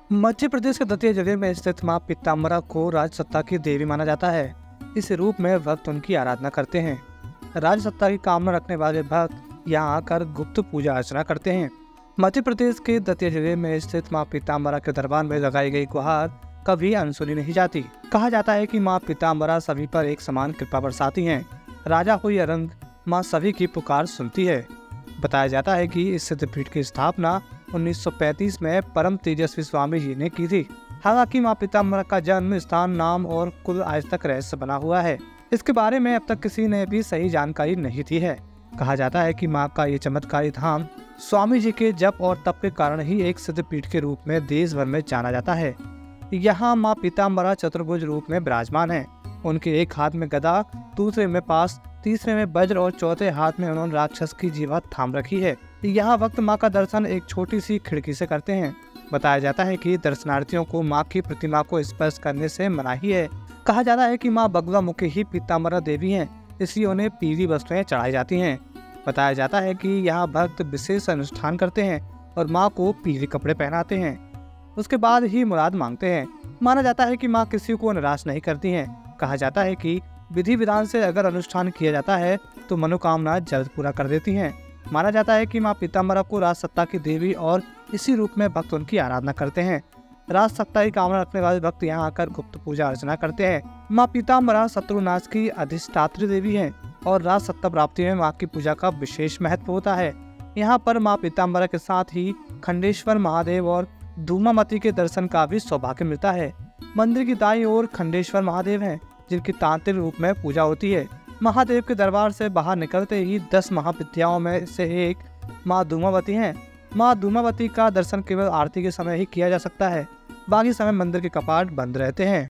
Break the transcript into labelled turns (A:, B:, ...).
A: मध्य प्रदेश के दतिया जिले में स्थित मां पीताम्बरा को राजसत्ता की देवी माना जाता है। इस रूप में भक्त उनकी आराधना करते हैं। राजसत्ता की कामना रखने वाले भक्त यहाँ आकर गुप्त पूजा अर्चना करते हैं। मध्य प्रदेश के दतिया जिले में स्थित मां पीताम्बरा के दरबार में लगाई गई गुहार कभी अनसुनी नहीं जाती। कहा जाता है कि मां पीताम्बरा सभी पर एक समान कृपा बरसाती हैं। राजा हो या रंग, मां सभी की पुकार सुनती है। बताया जाता है कि इस सिद्धपीठ की स्थापना 1935 में परम तेजस्वी स्वामी जी ने की थी। हालांकि मां पीताम्बरा का जन्म स्थान, नाम और कुल आज तक रहस्य बना हुआ है। इसके बारे में अब तक किसी ने भी सही जानकारी नहीं दी है। कहा जाता है कि मां का ये चमत्कारी धाम स्वामी जी के जप और तप के कारण ही एक सिद्धपीठ के रूप में देश भर में जाना जाता है। यहाँ मां पीताम्बरा चतुर्भुज रूप में विराजमान है। उनके एक हाथ में गदा, दूसरे में पास, तीसरे में वज्र और चौथे हाथ में उन्होंने राक्षस की जीवा थाम रखी है। यहाँ भक्त मां का दर्शन एक छोटी सी खिड़की से करते हैं। बताया जाता है कि दर्शनार्थियों को मां की प्रतिमा को स्पर्श करने से मनाही है। कहा जाता है कि मां बगला मुखी ही पीताम्बरा देवी हैं, इसलिए उन्हें पीली वस्तुएं चढ़ाई जाती हैं। बताया जाता है कि यहाँ भक्त विशेष अनुष्ठान करते हैं और मां को पीले कपड़े पहनाते हैं। उसके बाद ही मुराद मांगते हैं। माना जाता है कि मां किसी को निराश नहीं करती हैं। कहा जाता है कि विधि विधान से अगर अनुष्ठान किया जाता है तो मनोकामना जल्द पूरा कर देती हैं। माना जाता है कि मां पीताम्बरा को राजसत्ता की देवी और इसी रूप में भक्त उनकी आराधना करते हैं। राजसत्ता की कामना रखने वाले भक्त यहाँ आकर गुप्त पूजा अर्चना करते हैं। मां पीताम्बरा शत्रुनाश की अधिष्ठात्री देवी हैं और राजसत्ता प्राप्ति में मां की पूजा का विशेष महत्व होता है। यहाँ पर मां पीताम्बरा के साथ ही खंडेश्वर महादेव और धूमावती के दर्शन का भी सौभाग्य मिलता है। मंदिर की दाईं ओर खंडेश्वर महादेव हैं, जिनकी तांत्रिक रूप में पूजा होती है। महादेव के दरबार से बाहर निकलते ही 10 महाविद्याओं में से एक मां धूमावती हैं। मां धूमावती का दर्शन केवल आरती के समय ही किया जा सकता है। बाकी समय मंदिर के कपाट बंद रहते हैं।